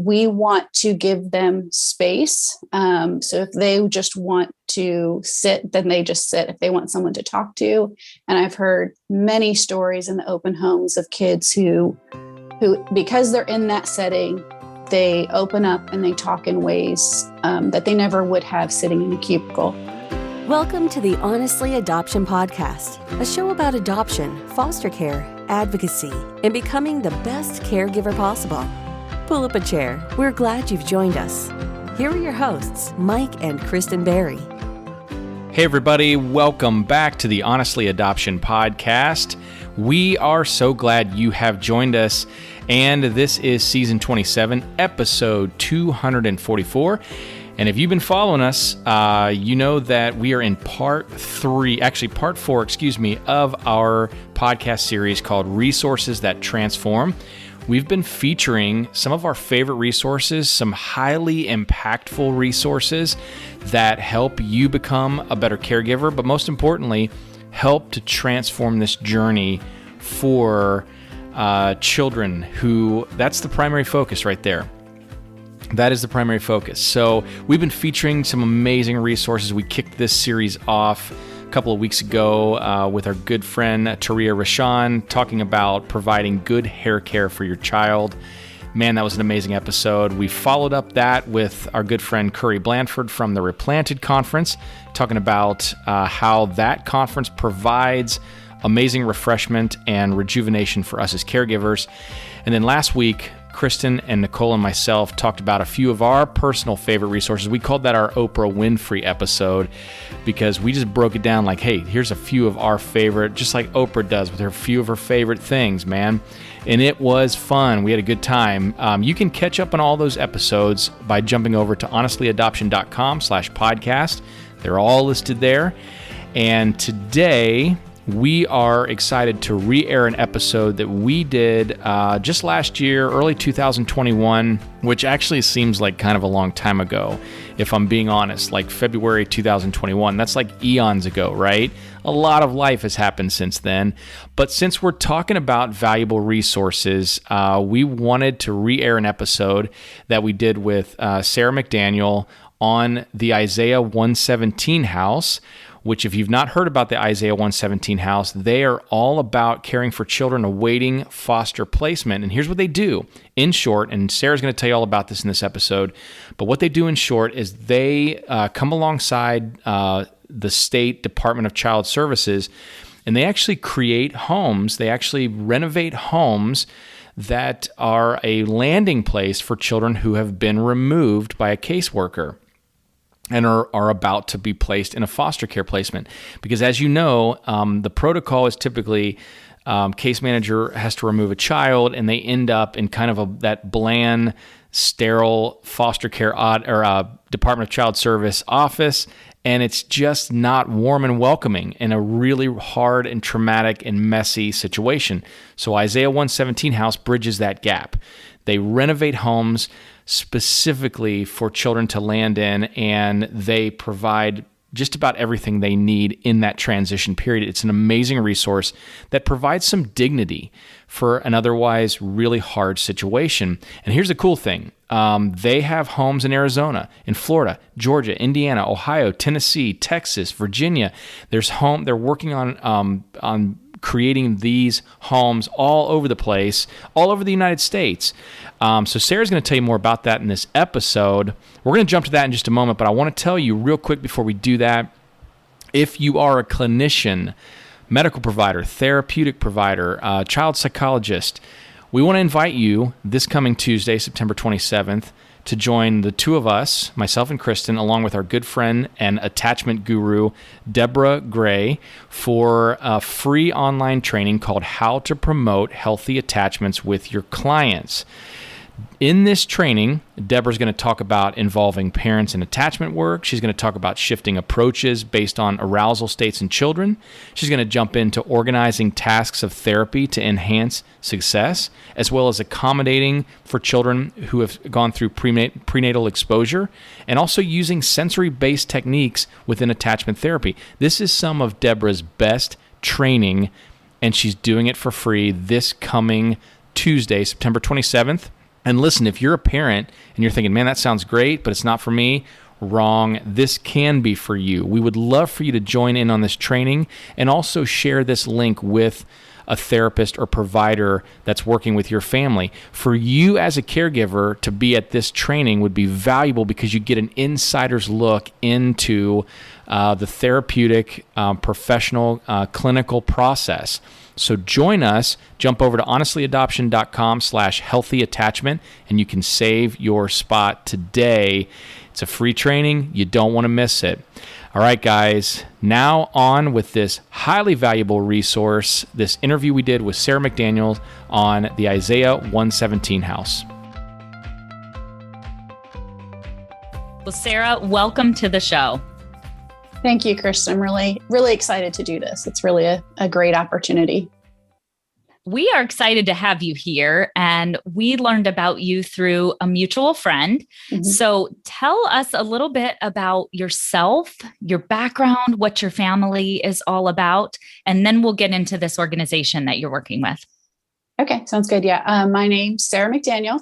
we want to give them space. So if they just want to sit, then they just sit. If they want someone to talk to, and I've heard many stories in the open homes of kids who, because they're in that setting, they open up and they talk in ways that they never would have sitting in a cubicle. Welcome to the Honestly Adoption Podcast, a show about adoption, foster care, advocacy, and becoming the best caregiver possible. Pull up a chair. We're glad you've joined us. Here are your hosts, Mike and Kristen Berry. Hey everybody, welcome back to the Honestly Adoption Podcast. We are so glad you have joined us, and this is Season 27, Episode 244. And if you've been following us, you know that we are in part 4, of our podcast series called Resources That Transform. We've been featuring some of our favorite resources, some highly impactful resources that help you become a better caregiver, but most importantly, help to transform this journey for children who, that's the primary focus right there. That is the primary focus. So we've been featuring some amazing resources. We kicked this series off a couple of weeks ago with our good friend Taria Rashan, talking about providing good hair care for your child. Man, that was an amazing episode. We followed up that with our good friend Curry Blanford from the Replanted Conference, talking about how that conference provides amazing refreshment and rejuvenation for us as caregivers. And then last week, Kristen and Nicole and myself talked about a few of our personal favorite resources. We called that our Oprah Winfrey episode because we just broke it down like, hey, here's a few of our favorite, just like Oprah does with her few of her favorite things, man. And it was fun. We had a good time. You can catch up on all those episodes by jumping over to honestlyadoption.com/podcast. They're all listed there. And today, we are excited to re-air an episode that we did just last year, early 2021, which actually seems like kind of a long time ago, if I'm being honest, like February 2021. That's like eons ago, right? A lot of life has happened since then. But since we're talking about valuable resources, we wanted to re-air an episode that we did with Sarah McDaniel on the Isaiah 117 house, which if you've not heard about the Isaiah 117 house, they are all about caring for children awaiting foster placement. And here's what they do in short, and Sarah's going to tell you all about this in this episode, but what they do in short is they come alongside the State Department of Child Services, and they actually create homes. They actually renovate homes that are a landing place for children who have been removed by a caseworker and are about to be placed in a foster care placement. Because as you know, the protocol is typically case manager has to remove a child and they end up in kind of that bland, sterile foster care Department of Child Service office, and it's just not warm and welcoming in a really hard and traumatic and messy situation. So Isaiah 117 house bridges that gap. They renovate homes specifically for children to land in, and they provide just about everything they need in that transition period. It's an amazing resource that provides some dignity for an otherwise really hard situation. And here's the cool thing. They have homes in Arizona, in Florida, Georgia, Indiana, Ohio, Tennessee, Texas, Virginia. They're working on creating these homes all over the place, all over the United States. So Sarah's going to tell you more about that in this episode. We're going to jump to that in just a moment, but I want to tell you real quick before we do that, if you are a clinician, medical provider, therapeutic provider, child psychologist, we want to invite you this coming Tuesday, September 27th, to join the two of us, myself and Kristen, along with our good friend and attachment guru, Deborah Gray, for a free online training called How to Promote Healthy Attachments with Your Clients. In this training, Deborah's going to talk about involving parents in attachment work. She's going to talk about shifting approaches based on arousal states in children. She's going to jump into organizing tasks of therapy to enhance success, as well as accommodating for children who have gone through prenatal exposure, and also using sensory-based techniques within attachment therapy. This is some of Deborah's best training, and she's doing it for free this coming Tuesday, September 27th. And listen, if you're a parent and you're thinking, man, that sounds great, but it's not for me, wrong. This can be for you. We would love for you to join in on this training and also share this link with a therapist or provider that's working with your family. For you as a caregiver to be at this training would be valuable because you get an insider's look into the therapeutic, professional, clinical process. So join us, jump over to honestlyadoption.com/healthyattachment, and you can save your spot today. It's a free training. You don't want to miss it. All right, guys, now on with this highly valuable resource, this interview we did with Sarah McDaniel on the Isaiah 117 house. Well, Sarah, welcome to the show. Thank you, Kristen. I'm really excited to do this. It's really a great opportunity. We are excited to have you here, and we learned about you through a mutual friend. Mm-hmm. So tell us a little bit about yourself, your background, what your family is all about, and then we'll get into this organization that you're working with. Okay, sounds good. Yeah. My name's Sarah McDaniel.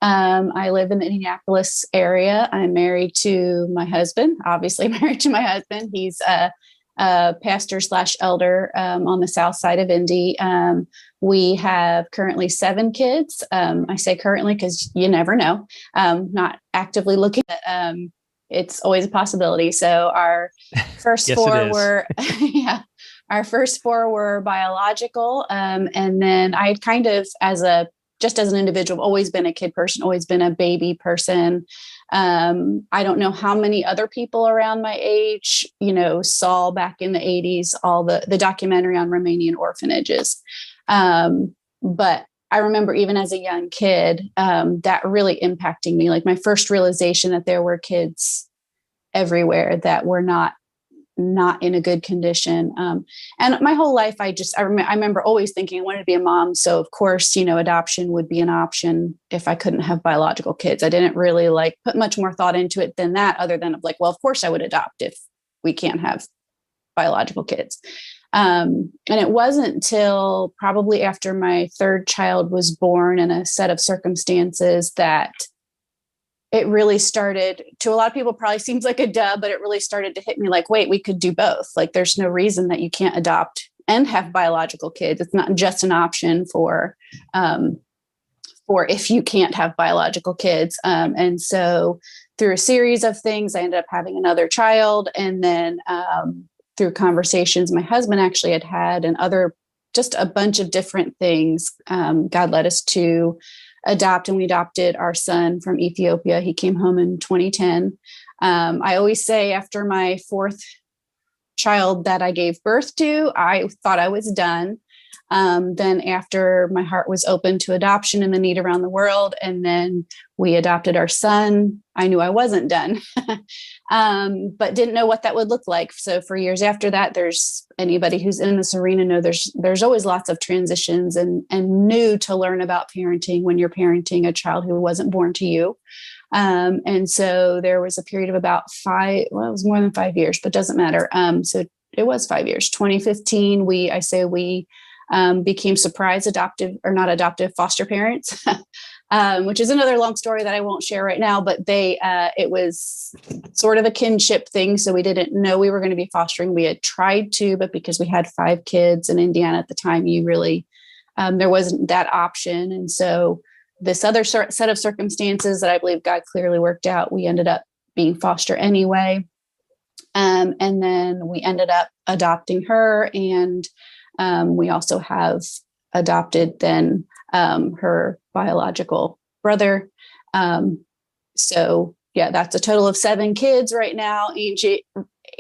I live in the Indianapolis area. I'm married to my husband, obviously married to my husband. He's a pastor/elder on the south side of Indy. We have currently 7 kids. I say currently because you never know. Not actively looking, but it's always a possibility. So our first yes, 4 were, yeah, our first 4 were biological. And then I kind of, just as an individual, always been a kid person, always been a baby person. I don't know how many other people around my age, saw back in the 80s, all the documentary on Romanian orphanages. But I remember even as a young kid, that really impacting me. Like my first realization that there were kids everywhere that were not in a good condition. And my whole life, I remember always thinking I wanted to be a mom. So of course, adoption would be an option if I couldn't have biological kids. I didn't really put much more thought into it than that, other than well, of course I would adopt if we can't have biological kids. And it wasn't until probably after my 3rd child was born in a set of circumstances that it really started to, a lot of people probably seems like a duh, but it really started to hit me wait, we could do both. There's no reason that you can't adopt and have biological kids. It's not just an option for if you can't have biological kids. And so through a series of things, I ended up having another child. And then through conversations my husband actually had and just a bunch of different things, God led us to adopt, and we adopted our son from Ethiopia. He came home in 2010. I always say after my 4th child that I gave birth to, I thought I was done. Then after my heart was open to adoption and the need around the world, and then we adopted our son, I knew I wasn't done, but didn't know what that would look like. So for years after that, there's anybody who's in this arena know there's always lots of transitions and new to learn about parenting when you're parenting a child who wasn't born to you. And so there was a period of about 5, well, it was more than 5 years, but doesn't matter. So it was 5 years. 2015, we became surprise foster parents, which is another long story that I won't share right now, but it was sort of a kinship thing. So we didn't know we were going to be fostering. We had tried to, but because we had 5 kids in Indiana at the time, there wasn't that option. And so this other set of circumstances that I believe God clearly worked out, we ended up being foster anyway. And then we ended up adopting her, and we also have adopted then her biological brother. So yeah, that's a total of 7 kids right now,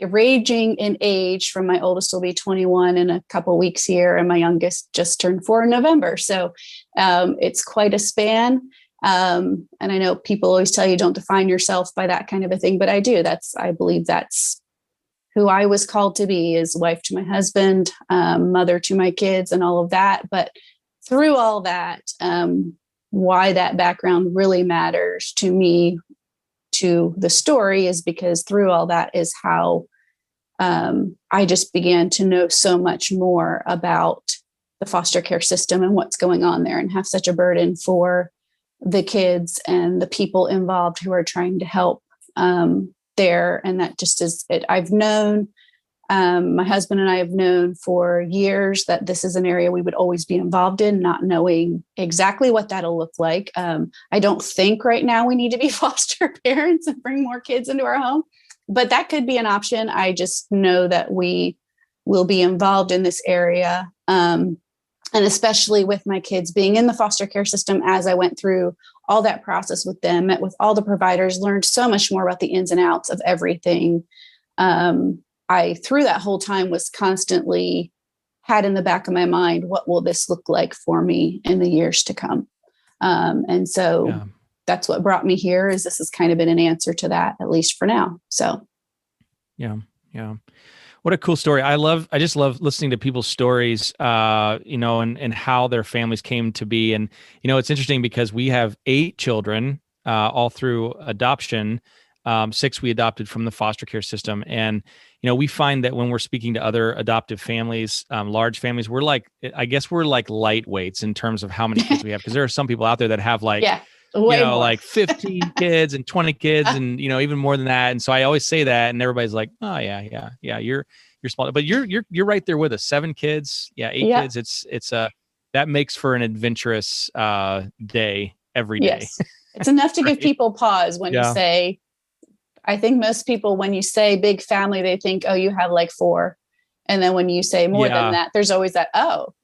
ranging in age from my oldest will be 21 in a couple weeks here, and my youngest just turned 4 in November. So it's quite a span. And I know people always tell you don't define yourself by that kind of a thing, but I do. I believe that's who I was called to be, is wife to my husband, mother to my kids, and all of that. But through all that, why that background really matters to me, to the story, is because through all that is how I just began to know so much more about the foster care system and what's going on there, and have such a burden for the kids and the people involved who are trying to help there. And that just is it. I've known, my husband and I have known for years that this is an area we would always be involved in, not knowing exactly what that'll look like. I don't think right now we need to be foster parents and bring more kids into our home, but that could be an option. I just know that we will be involved in this area. And especially with my kids being in the foster care system, as I went through all that process with them, met with all the providers, learned so much more about the ins and outs of everything. I, through that whole time, was constantly had in the back of my mind, what will this look like for me in the years to come? And so that's what brought me here, is this has kind of been an answer to that, at least for now. So. Yeah. What a cool story. I just love listening to people's stories, and how their families came to be. And, it's interesting because we have 8 children, all through adoption. 6 we adopted from the foster care system. And, we find that when we're speaking to other adoptive families, large families, we're like lightweights in terms of how many kids we have. Cause there are some people out there that have like 15 kids and 20 kids and, even more than that. And so I always say that, and everybody's like, oh yeah. You're small, but you're right there with us. 7 kids. Yeah. 8 kids. It's that makes for an adventurous, day every day. Yes. It's enough to give people pause when you say, I think most people, when you say big family, they think, oh, you have like 4. And then when you say more than that, there's always that, oh.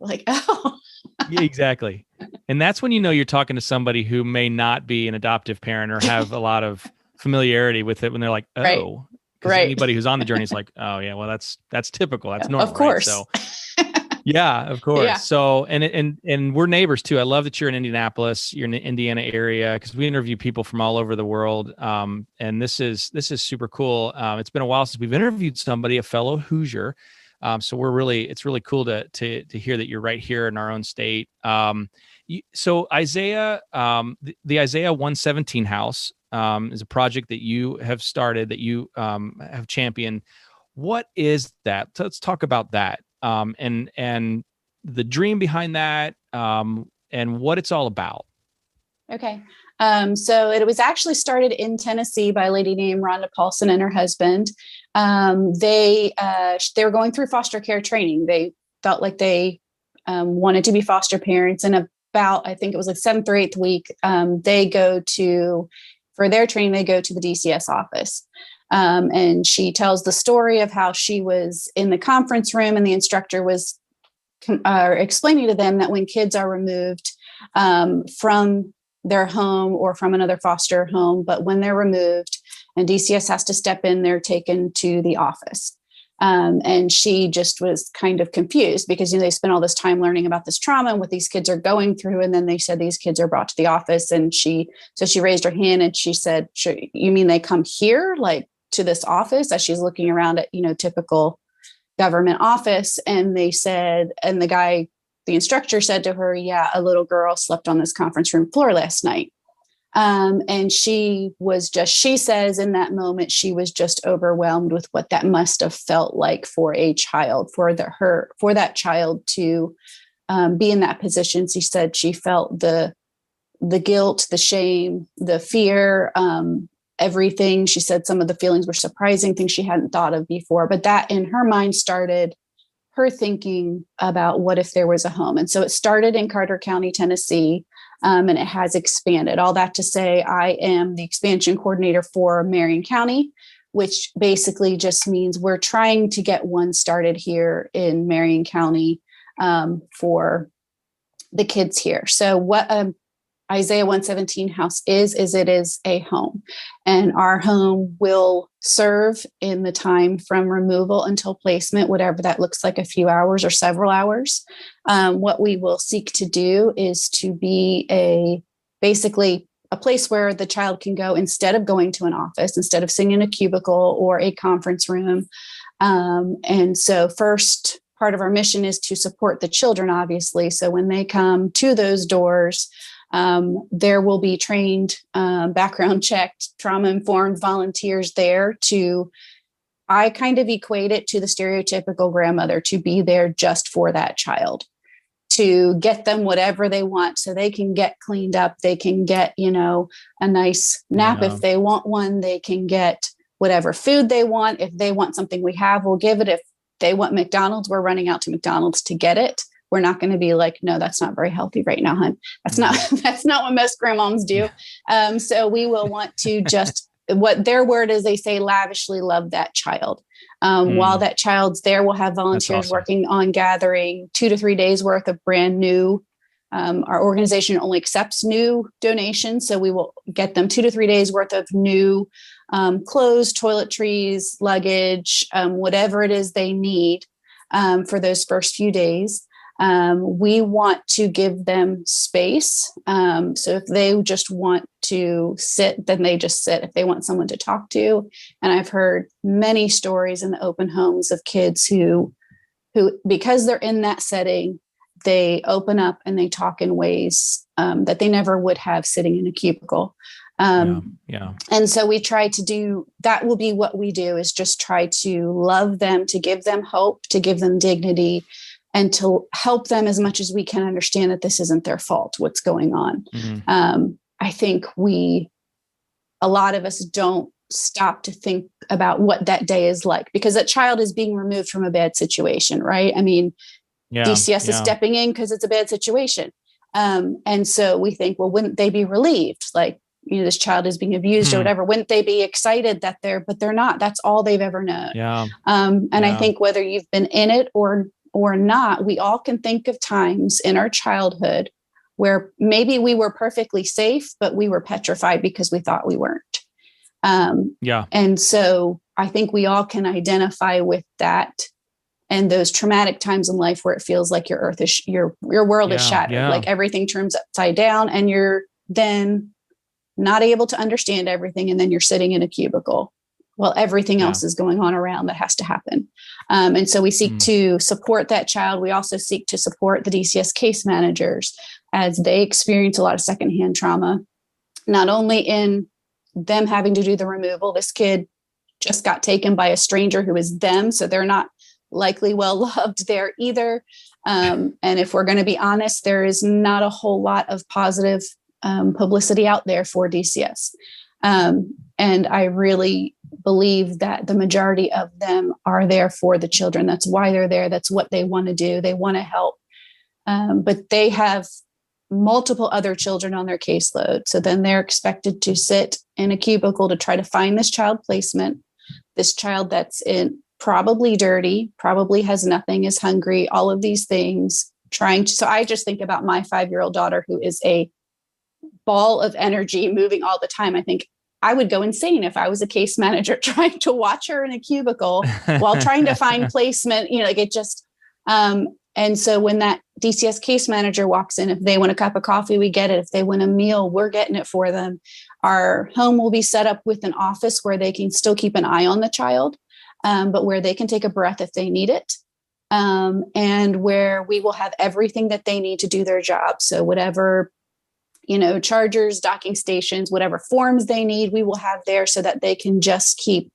Yeah, exactly. And that's when you're talking to somebody who may not be an adoptive parent or have a lot of familiarity with it, when they're like, oh, because anybody who's on the journey is like, oh yeah, well, that's typical. That's normal. Of course. Right? So yeah, of course. Yeah. So, and we're neighbors too. I love that you're in Indianapolis, you're in the Indiana area, because we interview people from all over the world. And this is super cool. It's been a while since we've interviewed somebody, a fellow Hoosier. So it's really cool to hear that you're right here in our own state. So Isaiah, the Isaiah 117 house, is a project that you have started, that you, have championed. What is that? So let's talk about that. And the dream behind that, and what it's all about. Okay. So it was actually started in Tennessee by a lady named Rhonda Paulson and her husband. They were going through foster care training. They felt like they wanted to be foster parents, and about, I think it was like 7th or 8th week, for their training, they go to the DCS office. And she tells the story of how she was in the conference room, and the instructor was explaining to them that when kids are removed from their home or from another foster home, but when they're removed and DCS has to step in, they're taken to the office. And she just was kind of confused because, they spent all this time learning about this trauma and what these kids are going through. And then they said these kids are brought to the office. And she raised her hand and she said, sure, you mean they come here, like to this office? As she's looking around at, typical government office. And they said, and the instructor said to her, yeah, a little girl slept on this conference room floor last night. And she says in that moment, she was just overwhelmed with what that must have felt like for a child, for that child to be in that position. She said she felt the guilt, the shame, the fear, everything. She said some of the feelings were surprising, things she hadn't thought of before, but that in her mind started her thinking about what if there was a home. And so it started in Carter County, Tennessee. And it has expanded. All that to say, I am the expansion coordinator for Marion County, which basically just means we're trying to get one started here in Marion County for the kids here. So what Isaiah 117 house is it is a home, and our home will serve in the time from removal until placement, whatever that looks like, a few hours or several hours. What we will seek to do is to be basically a place where the child can go instead of going to an office, instead of sitting in a cubicle or a conference room. And so first part of our mission is to support the children, obviously. So when they come to those doors, there will be trained, background checked, trauma-informed volunteers there I kind of equate it to the stereotypical grandmother, to be there just for that child. to get them whatever they want so they can get cleaned up. They can get, a nice nap if they want one. They can get whatever food they want. If they want something we have, we'll give it. If they want McDonald's, we're running out to McDonald's to get it. We're not going to be like, no, that's not very healthy right now, hon. That's not what most grandmoms do. So we will want to just, what their word is, they say, lavishly love that child. While that child's there, we'll have volunteers working on gathering 2 to 3 days worth of brand new. Our organization only accepts new donations. So we will get them 2 to 3 days worth of new clothes, toiletries, luggage, whatever it is they need for those first few days. We want to give them space. So if they just want to sit, then they just sit. If they want someone to talk to, and I've heard many stories in the open homes of kids who, because they're in that setting, they open up and they talk in ways that they never would have sitting in a cubicle. And so we try to do, that will be what we do, is just try to love them, to give them hope, to give them dignity, and to help them as much as we can understand that this isn't their fault, what's going on. I think a lot of us don't stop to think about what that day is like, because that child is being removed from a bad situation, right? I mean, DCS is stepping in because it's a bad situation. And so we think, well, wouldn't they be relieved? Like, this child is being abused or whatever. Wouldn't they be excited that but they're not. That's all they've ever known. I think whether you've been in it or not, we all can think of times in our childhood where maybe we were perfectly safe, but we were petrified because we thought we weren't. And so I think we all can identify with that and those traumatic times in life where it feels like your world is shattered, like everything turns upside down and you're then not able to understand everything. And then you're sitting in a cubicle while everything else is going on around that has to happen. And so we seek to support that child. We also seek to support the DCS case managers as they experience a lot of secondhand trauma, not only in them having to do the removal. This kid just got taken by a stranger who is them, so they're not likely well loved there either. And if we're going to be honest, there is not a whole lot of positive publicity out there for DCS. And I really believe that the majority of them are there for the children. That's why they're there. That's what they want to do. They want to help. But they have multiple other children on their caseload. So then they're expected to sit in a cubicle to try to find this child placement, this child that's probably dirty, probably has nothing, is hungry, all of these things, so I just think about my 5-year-old daughter, who is a ball of energy moving all the time. I think I would go insane if I was a case manager trying to watch her in a cubicle while trying to find placement, and so when that DCS case manager walks in, if they want a cup of coffee, we get it. If they want a meal, we're getting it for them. Our home will be set up with an office where they can still keep an eye on the child, but where they can take a breath if they need it. And where we will have everything that they need to do their job. So whatever, chargers, docking stations, whatever forms they need, we will have there so that they can just keep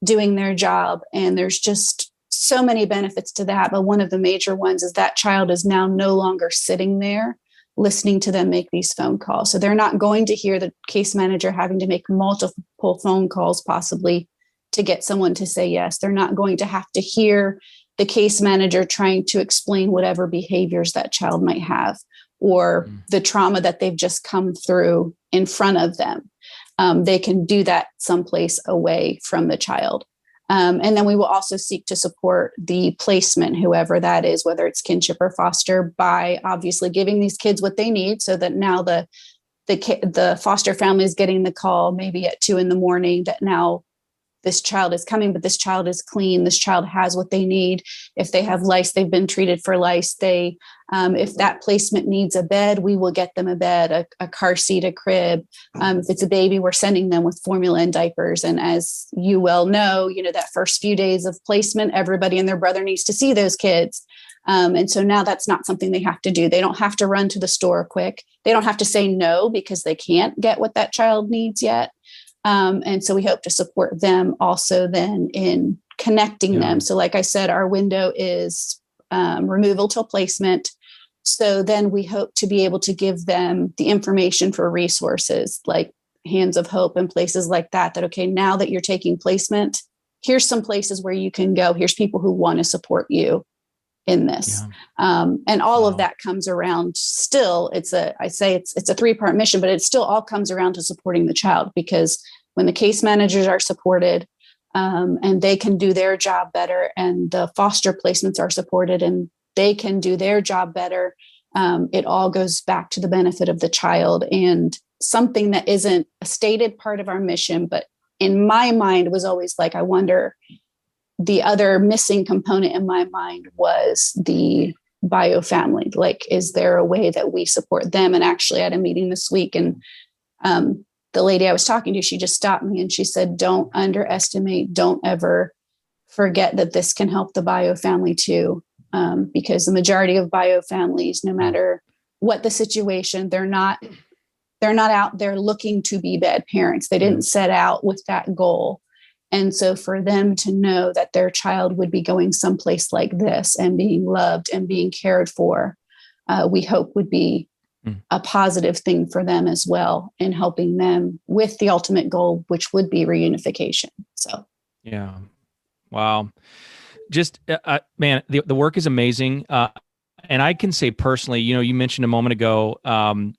doing their job. And there's just so many benefits to that. But one of the major ones is that child is now no longer sitting there listening to them make these phone calls. So they're not going to hear the case manager having to make multiple phone calls possibly to get someone to say yes. They're not going to have to hear the case manager trying to explain whatever behaviors that child might have or the trauma that they've just come through in front of them. They can do that someplace away from the child. And then we will also seek to support the placement, whoever that is, whether it's kinship or foster, by obviously giving these kids what they need so that now the foster family is getting the call maybe at 2 a.m. that now this child is coming, but this child is clean. This child has what they need. If they have lice, they've been treated for lice. If that placement needs a bed, we will get them a bed, a car seat, a crib. If it's a baby, we're sending them with formula and diapers. And as you well know, that first few days of placement, everybody and their brother needs to see those kids. And so now that's not something they have to do. They don't have to run to the store quick. They don't have to say no because they can't get what that child needs yet. And so we hope to support them also then in connecting them. So like I said, our window is removal till placement. So then we hope to be able to give them the information for resources like Hands of Hope and places like that, okay, now that you're taking placement, here's some places where you can go. Here's people who want to support you in this. And all of that comes around still. It's a 3-part mission, but it still all comes around to supporting the child, because when the case managers are supported, and they can do their job better, and the foster placements are supported and they can do their job better, it all goes back to the benefit of the child. And something that isn't a stated part of our mission, but in my mind was always like, I wonder, the other missing component in my mind was the bio family. Like, is there a way that we support them? And actually I had a meeting this week, and the lady I was talking to, she just stopped me and she said, don't ever forget that this can help the bio family too. Because the majority of bio families, no matter what the situation, they're not out there looking to be bad parents. They didn't set out with that goal. And so for them to know that their child would be going someplace like this and being loved and being cared for, we hope would be a positive thing for them as well, in helping them with the ultimate goal, which would be reunification. So, yeah. Wow. Just, man, the work is amazing. And I can say personally, you mentioned a moment ago,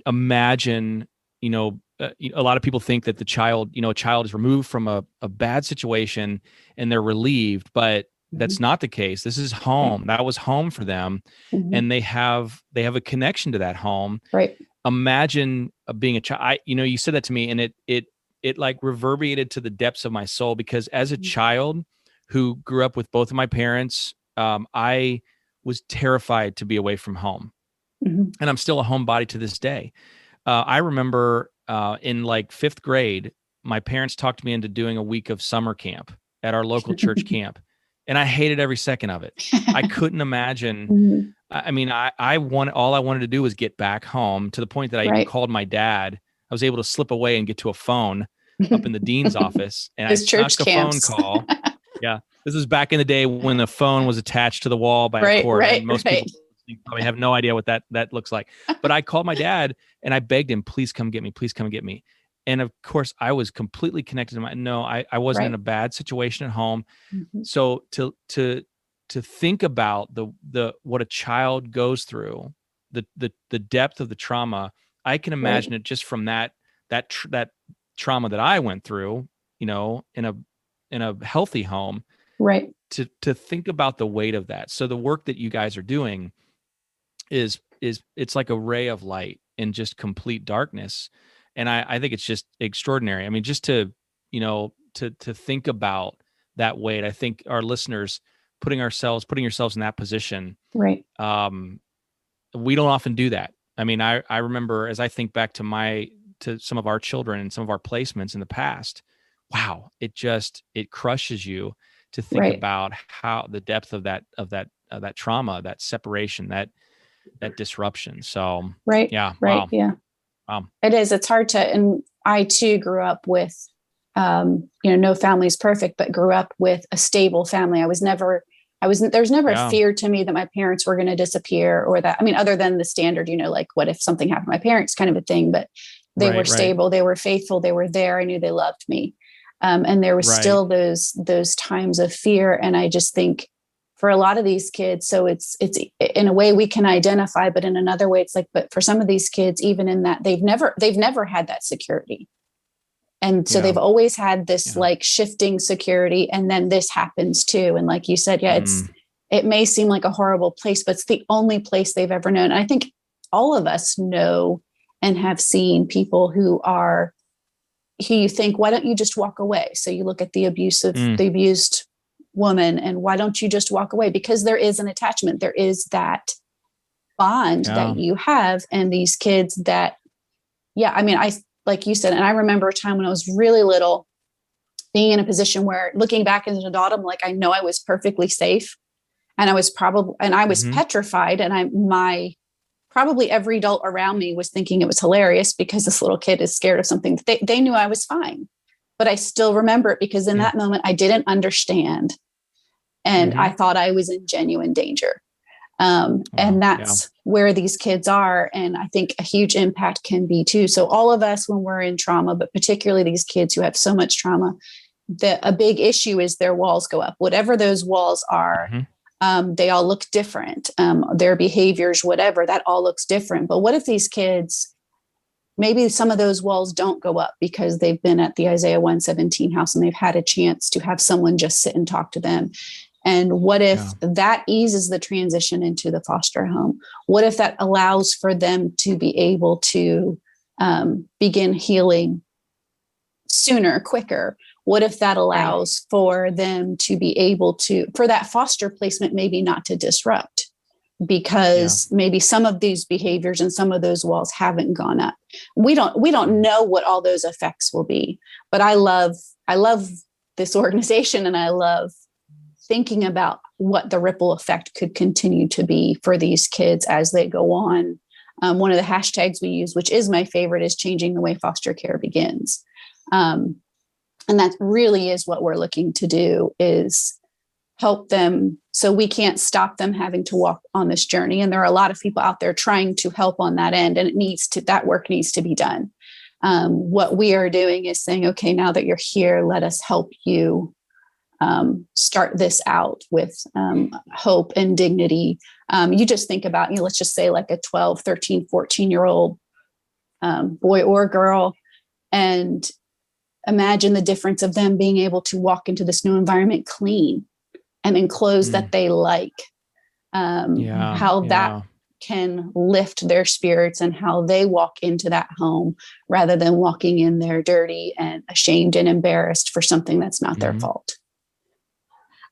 imagine, a lot of people think that a child is removed from a bad situation and they're relieved, but that's not the case. This is home. That was home for them. And they have a connection to that home. Right. Imagine being a child. You said that to me, and it like reverberated to the depths of my soul, because as a child who grew up with both of my parents, I was terrified to be away from home. And I'm still a homebody to this day. I remember in like 5th grade, my parents talked me into doing a week of summer camp at our local church camp. And I hated every second of it. I couldn't imagine. I mean, all I wanted to do was get back home, to the point that I even called my dad. I was able to slip away and get to a phone up in the dean's office, and I snuck a phone call. Yeah. This was back in the day when the phone was attached to the wall by a cord. And most people probably have no idea what that looks like. But I called my dad and I begged him, please come get me. Please come get me. And of course I was completely connected to I wasn't in a bad situation at home. So to think about the what a child goes through, the depth of the trauma, I can imagine it just from that trauma that I went through, in a healthy home. Right. To think about the weight of that. So the work that you guys are doing is it's like a ray of light in just complete darkness. And I think it's just extraordinary. I mean, just to think about that weight, I think our listeners putting yourselves in that position. Right. We don't often do that. I mean, I remember, as I think back to some of our children and some of our placements in the past, wow, it crushes you to think about how the depth of that trauma, that separation, that disruption. So yeah. Wow. Yeah. It is. It's hard to, and I too grew up with, no family is perfect, but grew up with a stable family. There was never a fear to me that my parents were going to disappear, or that, I mean, other than the standard, like what if something happened to my parents kind of a thing, but they were stable, they were faithful, they were there. I knew they loved me. And there was still those times of fear. And I just think for a lot of these kids, so it's in a way we can identify, but in another way, it's like, but for some of these kids, even in that, they've never had that security. And so they've always had this like shifting security. And then this happens too. And like you said, it may seem like a horrible place, but it's the only place they've ever known. And I think all of us know and have seen people who you think, why don't you just walk away? So you look at the abused woman, and why don't you just walk away? Because there is an attachment. There is that bond that you have. And these kids that, like you said, and I remember a time when I was really little, being in a position where, looking back as an adult, I'm like, I know I was perfectly safe, and I was petrified. And probably every adult around me was thinking it was hilarious because this little kid is scared of something. They knew I was fine, but I still remember it because in that moment I didn't understand. And I thought I was in genuine danger. And that's where these kids are. And I think a huge impact can be too. So all of us, when we're in trauma, but particularly these kids who have so much trauma, a big issue is their walls go up. Whatever those walls are, they all look different. Their behaviors, whatever, that all looks different. But what if these kids, maybe some of those walls don't go up because they've been at the Isaiah 117 house and they've had a chance to have someone just sit and talk to them. And what if that eases the transition into the foster home? What if that allows for them to be able to begin healing sooner, quicker? What if that allows for them to be able to, for that foster placement, maybe not to disrupt, because maybe some of these behaviors and some of those walls haven't gone up. We don't know what all those effects will be, but I love this organization, and I love thinking about what the ripple effect could continue to be for these kids as they go on. One of the hashtags we use, which is my favorite, is changing the way foster care begins. And that really is what we're looking to do, is help them. So we can't stop them having to walk on this journey. And there are a lot of people out there trying to help on that end, and that work needs to be done. What we are doing is saying, okay, now that you're here, let us help you start this out with hope and dignity. You just think about, let's just say like a 12, 13, 14-year-old boy or girl, and imagine the difference of them being able to walk into this new environment clean and in clothes that they like, how that can lift their spirits and how they walk into that home rather than walking in there dirty and ashamed and embarrassed for something that's not their fault.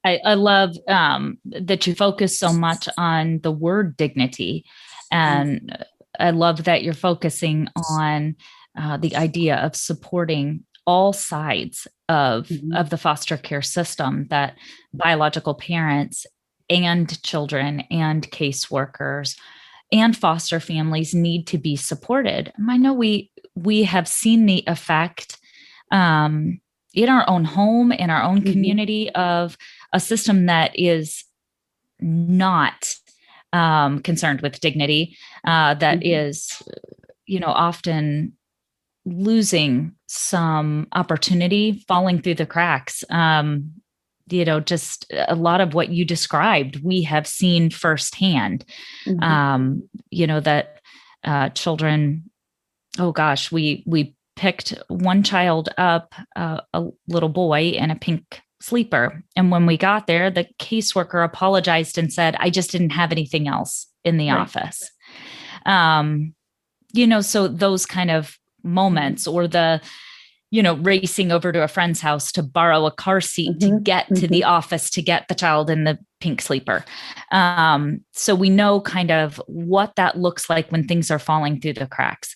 I love that you focus so much on the word dignity. And I love that you're focusing on the idea of supporting all sides of the foster care system, that biological parents and children and caseworkers and foster families need to be supported. I know we have seen the effect in our own home, in our own community, of a system that is not concerned with dignity, that is, often losing some opportunity, falling through the cracks. Just a lot of what you described, we have seen firsthand. That children, oh gosh, we picked one child up, a little boy in a pink sleeper. And when we got there, the caseworker apologized and said, I just didn't have anything else in the office. So those kind of moments, or the, racing over to a friend's house to borrow a car seat to get to the office to get the child in the pink sleeper. So we know kind of what that looks like when things are falling through the cracks.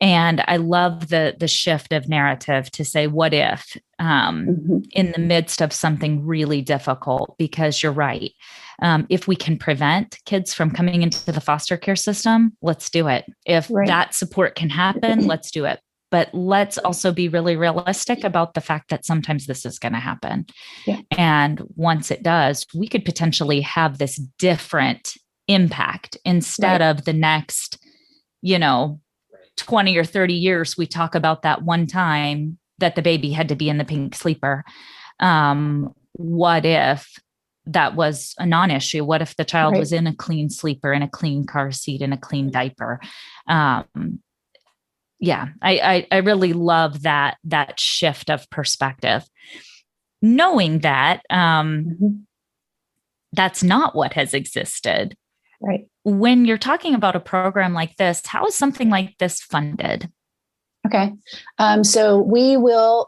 And I love the shift of narrative to say, what if, in the midst of something really difficult, because you're right. If we can prevent kids from coming into the foster care system, let's do it. If that support can happen, let's do it. But let's also be really realistic about the fact that sometimes this is going to happen. Yeah. And once it does, we could potentially have this different impact instead of the next, 20 or 30 years. We talk about that one time that the baby had to be in the pink sleeper. What if that was a non-issue? What if the child was in a clean sleeper, in a clean car seat, in a clean diaper? I really love that shift of perspective, knowing that that's not what has existed. Right. When you're talking about a program like this, how is something like this funded? Okay. So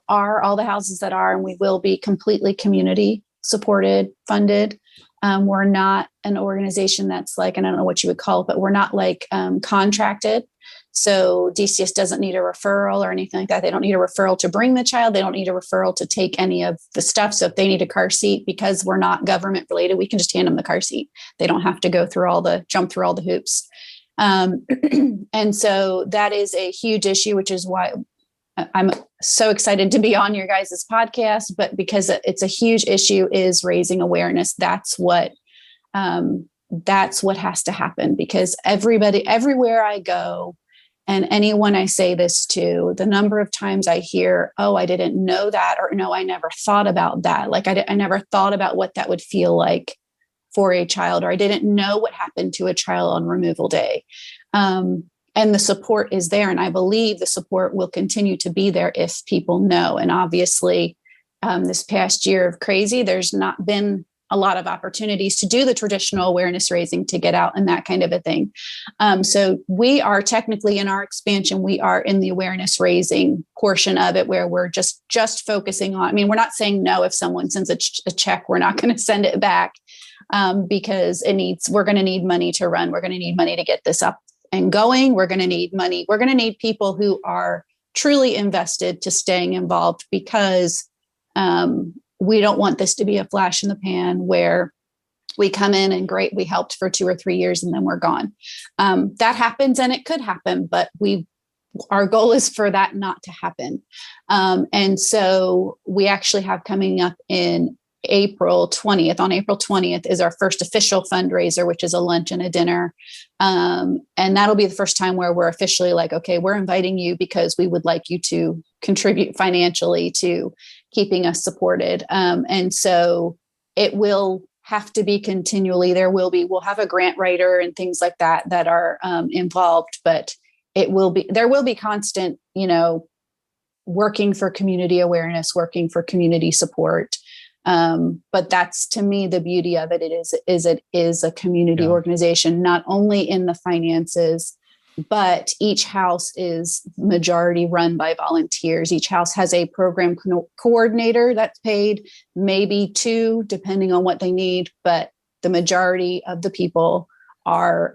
all the houses that are, and we will be completely community supported, funded. We're not an organization that's like, and I don't know what you would call it, but we're not like contracted. So DCS doesn't need a referral or anything like that. They don't need a referral to bring the child. They don't need a referral to take any of the stuff. So if they need a car seat, because we're not government related, we can just hand them the car seat. They don't have to jump through all the hoops. And so that is a huge issue, which is why I'm so excited to be on your guys' podcast, but because it's a huge issue, is raising awareness. That's what that's what has to happen, because everywhere I go, and anyone I say this to, the number of times I hear, oh, I didn't know that, or no, I never thought about that. Like I never thought about what that would feel like for a child, or I didn't know what happened to a child on removal day. And the support is there. And I believe the support will continue to be there if people know. And obviously, this past year of crazy, there's not been a lot of opportunities to do the traditional awareness raising, to get out and that kind of a thing. So we are technically, in our expansion, we are in the awareness raising portion of it, where we're just focusing on, I mean, we're not saying no. If someone sends a check, we're not going to send it back, because we're going to need money to run. We're going to need money to get this up and going. We're going to need money. We're going to need people who are truly invested to staying involved, because we don't want this to be a flash in the pan where we come in and great, we helped for 2 or 3 years and then we're gone. That happens, and it could happen, but our goal is for that not to happen. And so we actually have coming up in April 20th. On April 20th is our first official fundraiser, which is a lunch and a dinner. And that'll be the first time where we're officially like, okay, we're inviting you because we would like you to contribute financially to keeping us supported. And so it will have to be continually. We'll have a grant writer and things like that are involved, but there will be constant, working for community awareness, working for community support. But that's, to me, the beauty of it. It is a community organization, not only in the finances, but each house is majority run by volunteers. Each house has a program coordinator that's paid, maybe 2, depending on what they need. But the majority of the people are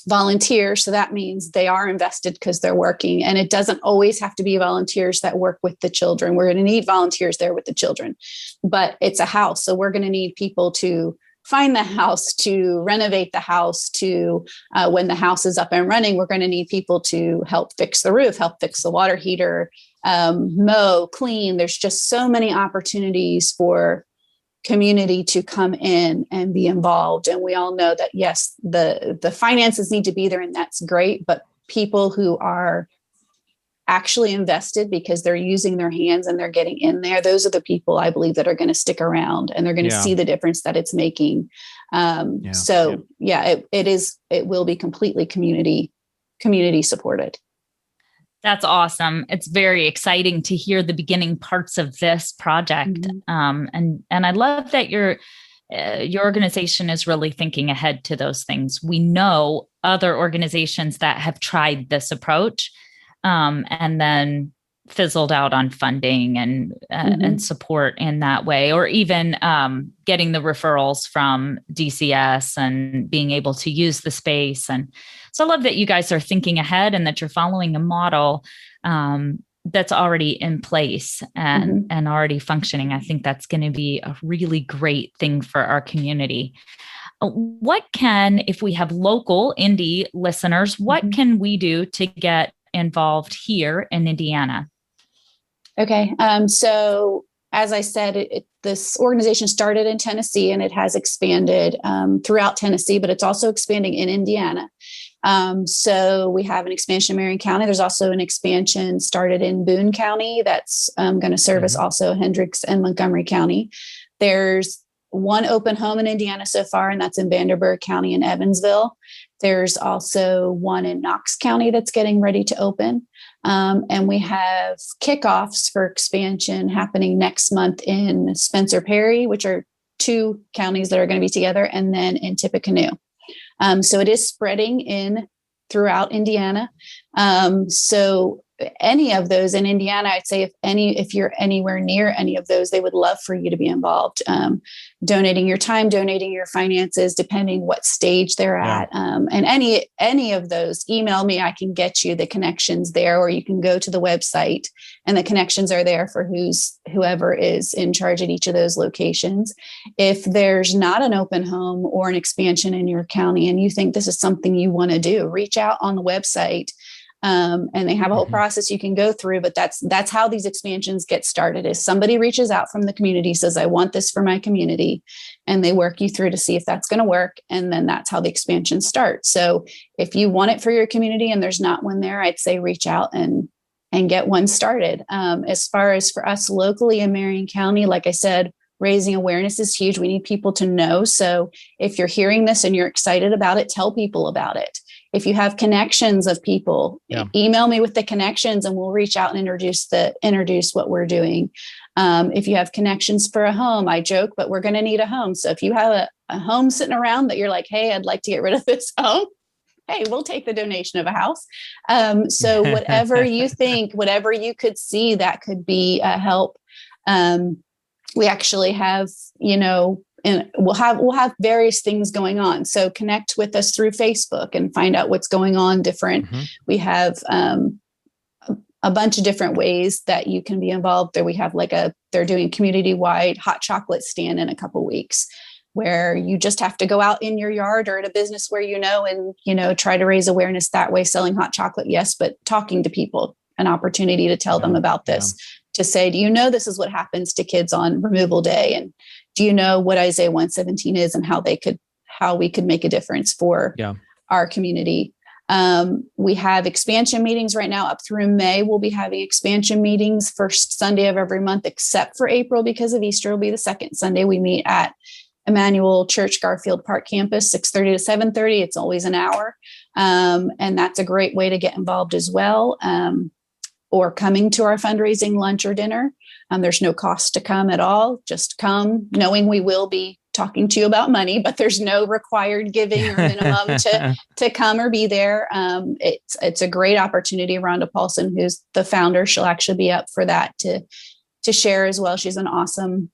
volunteers. So that means they are invested because they're working. And it doesn't always have to be volunteers that work with the children. We're going to need volunteers there with the children, but it's a house. So we're going to need people to find the house, to renovate the house, to when the house is up and running, we're going to need people to help fix the roof, help fix the water heater, mow, clean. There's just so many opportunities for community to come in and be involved. And we all know that, yes, the finances need to be there, and that's great, but people who are actually invested because they're using their hands and they're getting in there, those are the people I believe that are going to stick around, and they're going to see the difference that it's making. It will be completely community supported. That's awesome. It's very exciting to hear the beginning parts of this project. And I love that your organization is really thinking ahead to those things. We know other organizations that have tried this approach, and then fizzled out on funding and support in that way, or even getting the referrals from DCS and being able to use the space. And so I love that you guys are thinking ahead and that you're following a model that's already in place and already functioning. I think that's going to be a really great thing for our community. If we have local indie listeners, what can we do to get involved here in Indiana? Okay. So as I said, this organization started in Tennessee, and it has expanded throughout Tennessee, but it's also expanding in Indiana. So we have an expansion in Marion County. There's also an expansion started in Boone County that's going to service also Hendricks and Montgomery County. There's one open home in Indiana so far, and that's in Vanderburgh County and Evansville. There's also one in Knox County that's getting ready to open. And we have kickoffs for expansion happening next month in Spencer Perry, which are 2 counties that are going to be together, and then in Tippecanoe. So it is spreading throughout Indiana. So any of those in Indiana, I'd say if you're anywhere near any of those, they would love for you to be involved, donating your time, donating your finances, depending what stage they're at. And any of those, email me, I can get you the connections there, or you can go to the website and the connections are there for whoever is in charge at each of those locations. If there's not an open home or an expansion in your county and you think this is something you want to do, reach out on the website. And they have a whole process you can go through, but that's how these expansions get started. Is somebody reaches out from the community, says, I want this for my community, and they work you through to see if that's going to work. And then that's how the expansion starts. So if you want it for your community and there's not one there, I'd say reach out and get one started. As far as for us locally in Marion County, like I said, raising awareness is huge. We need people to know. So if you're hearing this and you're excited about it, tell people about it. If you have connections of people, email me with the connections and we'll reach out and introduce what we're doing. If you have connections for a home, I joke, but we're going to need a home. So if you have a home sitting around that you're like, hey, I'd like to get rid of this home, hey, we'll take the donation of a house. So whatever you think, whatever you could see that could be a help. We actually have, and we'll have various things going on. So connect with us through Facebook and find out what's going on different. We have a bunch of different ways that you can be involved there. We have they're doing community-wide hot chocolate stand in a couple weeks, where you just have to go out in your yard or at a business where and try to raise awareness that way, selling hot chocolate. Yes, but talking to people, an opportunity to tell them about this, to say, do you know this is what happens to kids on removal day? And do you know what Isaiah 117 is and how we could make a difference for our community? We have expansion meetings right now up through May. We'll be having expansion meetings first Sunday of every month, except for April because of Easter will be the second Sunday. We meet at Emmanuel Church, Garfield Park campus, 6:30 to 7:30. It's always an hour. And that's a great way to get involved as well. Or coming to our fundraising lunch or dinner. There's no cost to come at all. Just come knowing we will be talking to you about money, but there's no required giving or minimum to come or be there. It's a great opportunity. Rhonda Paulson, who's the founder, she'll actually be up for that to share as well. She's an awesome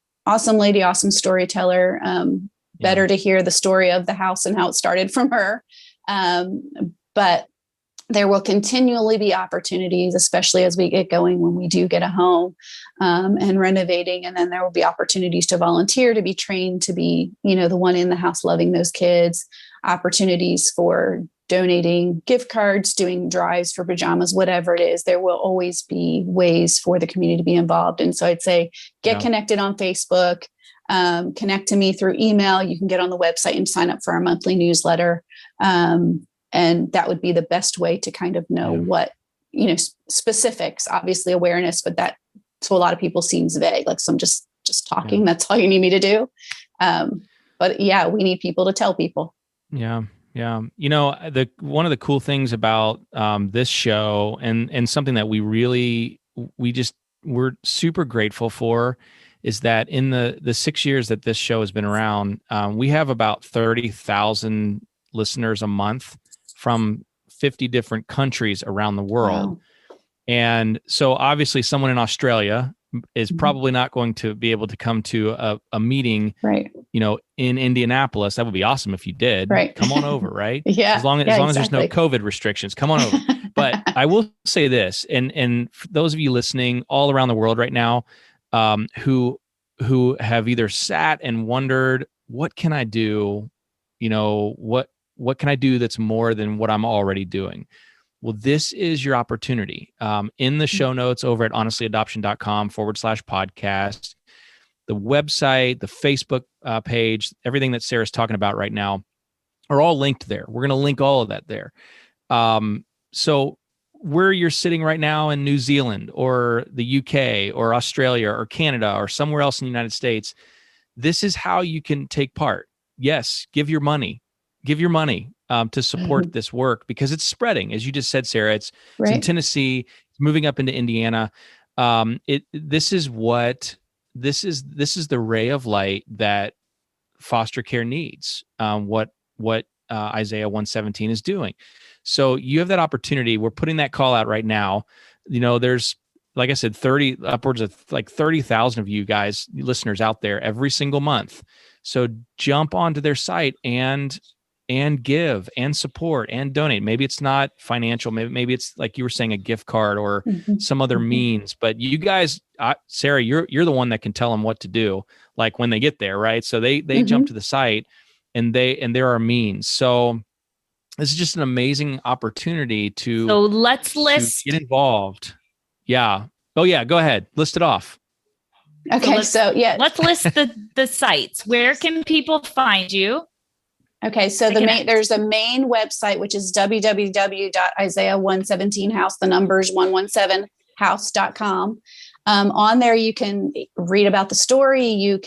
lady, awesome storyteller. Better to hear the story of the house and how it started from her. But there will continually be opportunities, especially as we get going, when we do get a home and renovating. And then there will be opportunities to volunteer, to be trained, to be, the one in the house loving those kids, opportunities for donating gift cards, doing drives for pajamas, whatever it is. There will always be ways for the community to be involved. And so I'd say get connected on Facebook, connect to me through email. You can get on the website and sign up for our monthly newsletter. And that would be the best way to kind of know what, specifics, obviously awareness, but that to a lot of people seems vague. Like, so I'm just talking, that's all you need me to do. But we need people to tell people. Yeah. Yeah. One of the cool things about this show and something that we're super grateful for is that in the 6 years that this show has been around, we have about 30,000 listeners a month from 50 different countries around the world. Wow. And so obviously someone in Australia is probably not going to be able to come to a meeting, right, in Indianapolis. That would be awesome if you did. Right. Come on over, right? As long as there's no COVID restrictions, come on over. But I will say this, and for those of you listening all around the world right now, who have either sat and wondered, what can I do? What can I do that's more than what I'm already doing? Well, this is your opportunity. In the show notes over at honestlyadoption.com/podcast, the website, the Facebook page, everything that Sarah's talking about right now are all linked there. We're going to link all of that there. So where you're sitting right now in New Zealand or the UK or Australia or Canada or somewhere else in the United States, this is how you can take part. Yes, give your money to support this work, because it's spreading. As you just said, Sarah, it's in Tennessee, it's moving up into Indiana. This is the ray of light that foster care needs. What Isaiah 117 is doing. So you have that opportunity. We're putting that call out right now. There's, like I said, upwards of 30,000 of you guys, listeners out there every single month. So jump onto their site and give and support and donate. Maybe it's not financial. Maybe it's, like you were saying, a gift card or some other means. But you guys, Sarah, you're the one that can tell them what to do, like when they get there, right? So they jump to the site and there are means. So this is just an amazing opportunity to, So let's to list. get involved. Yeah. Oh yeah. Go ahead. List it off. Okay. Let's list the sites. Where can people find you? Okay, so there's a main website, which is www.isaiah117house, the numbers 117house.com. On there, you can read about the story.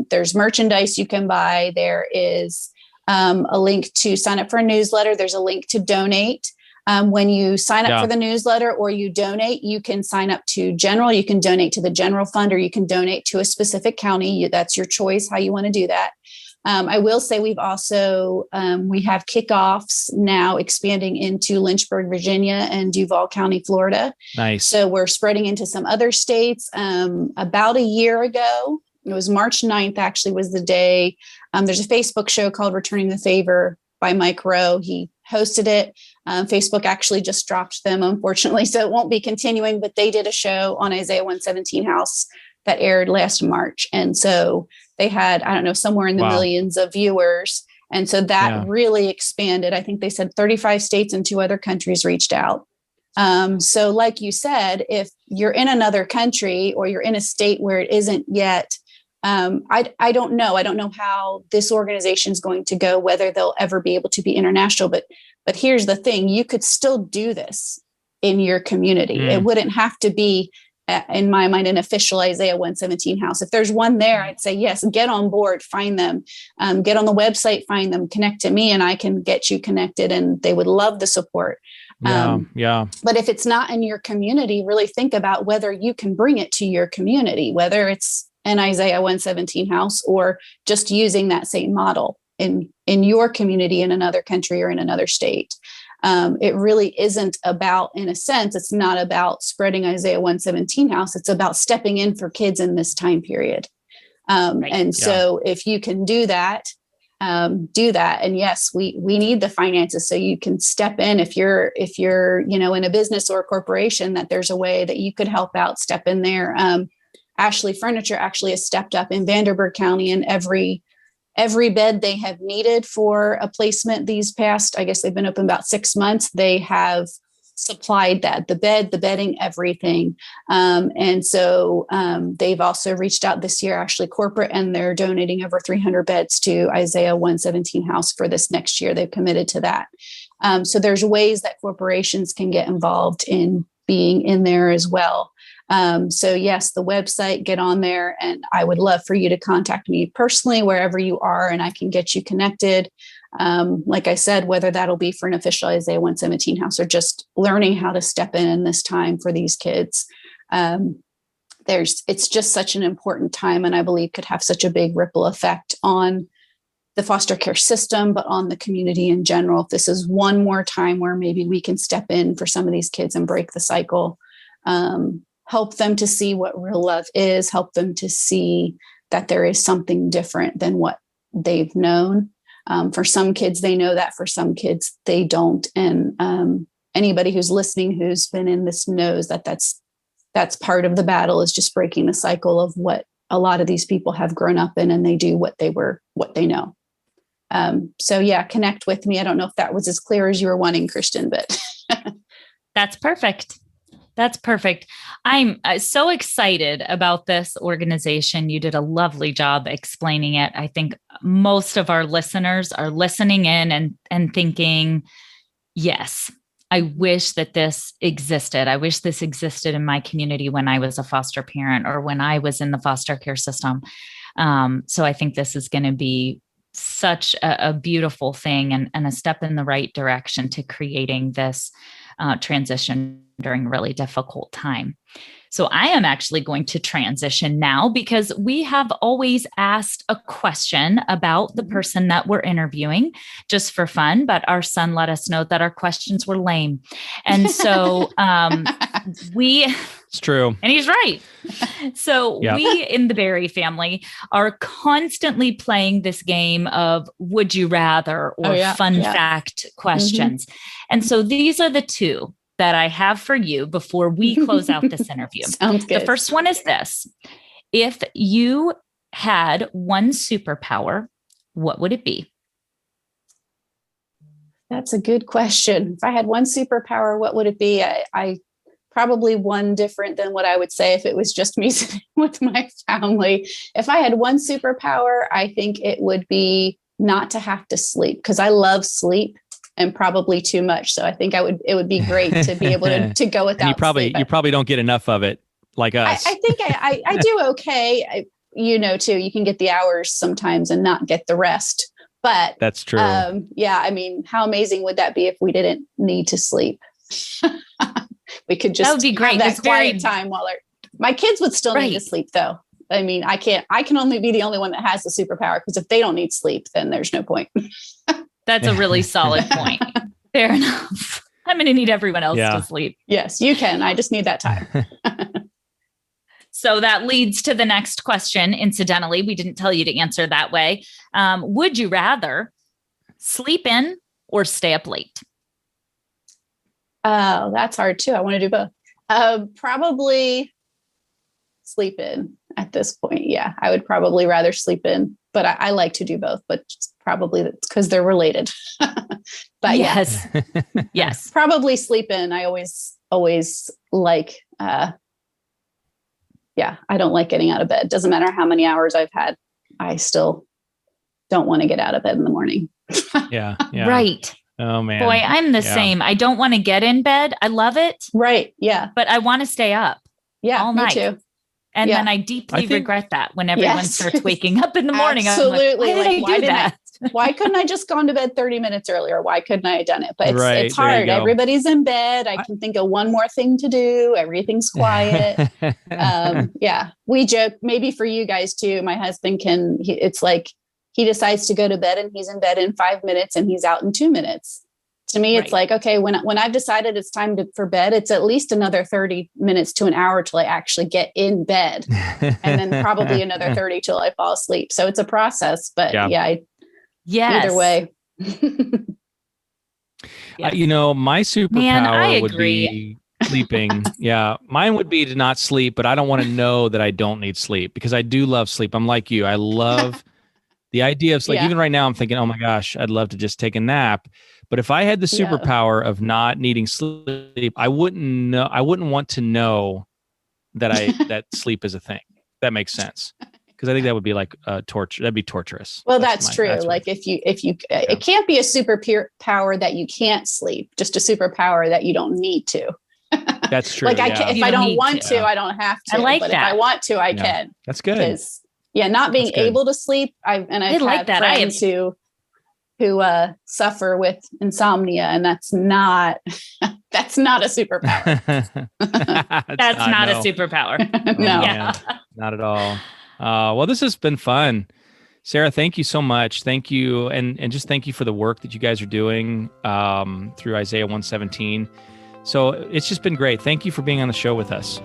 There's merchandise you can buy. There is a link to sign up for a newsletter. There's a link to donate. When you sign up for the newsletter or you donate, you can sign up to general. You can donate to the general fund, or you can donate to a specific county. That's your choice how you want to do that. I will say we have kickoffs now expanding into Lynchburg, Virginia, and Duval County, Florida. Nice. So we're spreading into some other states. About a year ago, it was March 9th, actually, was the day. There's a Facebook show called Returning the Favor by Mike Rowe. He hosted it. Facebook actually just dropped them, unfortunately, so it won't be continuing, but they did a show on Isaiah 117 House that aired last March. And so they had, I don't know, somewhere in the millions of viewers. And so that really expanded. I think they said 35 states and 2 other countries reached out. So like you said, if you're in another country or you're in a state where it isn't yet, I don't know. I don't know how this organization is going to go, whether they'll ever be able to be international. But here's the thing, you could still do this in your community. It wouldn't have to be, in my mind, an official Isaiah 117 house. If there's one there, I'd say, yes, get on board, find them, get on the website, find them, connect to me, and I can get you connected, and they would love the support. But if it's not in your community, really think about whether you can bring it to your community, whether it's an Isaiah 117 house or just using that same model in your community in another country or in another state. It really isn't about, in a sense, it's not about spreading Isaiah 117 house. It's about stepping in for kids in this time period. So if you can do that, do that. And yes, we need the finances so you can step in. If you're, in a business or a corporation, that there's a way that you could help out, step in there. Ashley Furniture actually has stepped up in Vanderburgh County, and every bed they have needed for a placement these past, I guess they've been open about 6 months. They have supplied that, the bed, the bedding, everything. And so they've also reached out this year, actually corporate, and they're donating over 300 beds to Isaiah 117 House for this next year. They've committed to that. So there's ways that corporations can get involved in being in there as well. So yes, the website, get on there, and I would love for you to contact me personally wherever you are, and I can get you connected. Like I said, whether that'll be for an official Isaiah 117 house or just learning how to step in this time for these kids. It's just such an important time, and I believe could have such a big ripple effect on the foster care system, but on the community in general. If this is one more time where maybe we can step in for some of these kids and break the cycle, help them to see what real love is, help them to see that there is something different than what they've known. For some kids, they know that. For some kids, they don't. And anybody who's listening, who's been in this, knows that that's part of the battle, is just breaking the cycle of what a lot of these people have grown up in, and they do what they know. So yeah, connect with me. I don't know if that was as clear as you were wanting, Kristen, but that's perfect. That's perfect. I'm so excited about this organization. You did a lovely job explaining it. I think most of our listeners are listening in and thinking, yes, I wish that this existed. I wish this existed in my community when I was a foster parent or when I was in the foster care system. So I think this is going to be such a beautiful thing and a step in the right direction to creating this transition during a really difficult time. So I am actually going to transition now, because we have always asked a question about the person that we're interviewing just for fun, but our son let us know that our questions were lame. And so it's true. And he's right. So we in the Berry family are constantly playing this game of would you rather or fun fact questions. And so these are the two that I have for you before we close out this interview. Sounds good. The first one is this: if you had one superpower, what would it be? That's a good question. If I had one superpower, what would it be? I probably one different than what I would say if it was just me sitting with my family. If I had one superpower, I think it would be not to have to sleep, because I love sleep and probably too much. So I think it would be great to be able to go without and you probably don't get enough of it like us. I think I do okay. Too, you can get the hours sometimes and not get the rest. But that's true. Yeah. I mean, how amazing would that be if we didn't need to sleep? We could just that would be great. Have that quiet time while my kids would still need to sleep though. I mean, I can only be the only one that has the superpower, because if they don't need sleep, then there's no point. That's a really solid point. Fair enough. I'm going to need everyone else to sleep. Yes, you can. I just need that time. So that leads to the next question. Incidentally, we didn't tell you to answer that way. Would you rather sleep in or stay up late? Oh, that's hard too. I want to do both. Probably sleep in at this point. Yeah, I would probably rather sleep in, but I like to do both, but probably because they're related. But yes, yes, probably sleep in. I always like, I don't like getting out of bed. Doesn't matter how many hours I've had. I still don't want to get out of bed in the morning. Yeah. Right. Oh man. Boy, I'm the same. I don't want to get in bed. I love it. Right. Yeah. But I want to stay up. Yeah. All me night. too. And then I deeply regret that when everyone starts waking up in the morning. Absolutely. I'm like, why did I do that? Why couldn't I just gone to bed 30 minutes earlier? Why couldn't I have done it? But it's hard. Everybody's in bed. I can think of one more thing to do. Everything's quiet. We joke, maybe for you guys too. My husband it's like he decides to go to bed and he's in bed in 5 minutes and he's out in 2 minutes. To me, it's like, okay, when I've decided it's time for bed, it's at least another 30 minutes to an hour till I actually get in bed. And then probably another 30 till I fall asleep. So it's a process, but either way. My superpower would be sleeping. Yeah. Mine would be to not sleep, but I don't want to know that I don't need sleep, because I do love sleep. I'm like you. I love the idea of sleep. Even right now I'm thinking, oh my gosh, I'd love to just take a nap. But if I had the superpower of not needing sleep, I wouldn't want to know that that sleep is a thing. That makes sense. Because I think that would be like torture. That'd be torturous. Well, that's true. Like if you, it can't be a superpower that you can't sleep, just a superpower that you don't need to. That's true. Like if I don't want to, I don't have to. I like but that. if I want to, I can. That's good. Because not being able to sleep. I've had friends who suffer with insomnia, and that's not a superpower. That's not a superpower. No, not at all. Well, this has been fun. Sarah, thank you so much. Thank you. And just thank you for the work that you guys are doing through Isaiah 117. So it's just been great. Thank you for being on the show with us.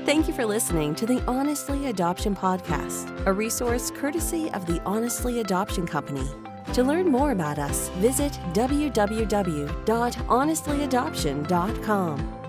Thank you for listening to the Honestly Adoption Podcast, a resource courtesy of the Honestly Adoption Company. To learn more about us, visit www.honestlyadoption.com.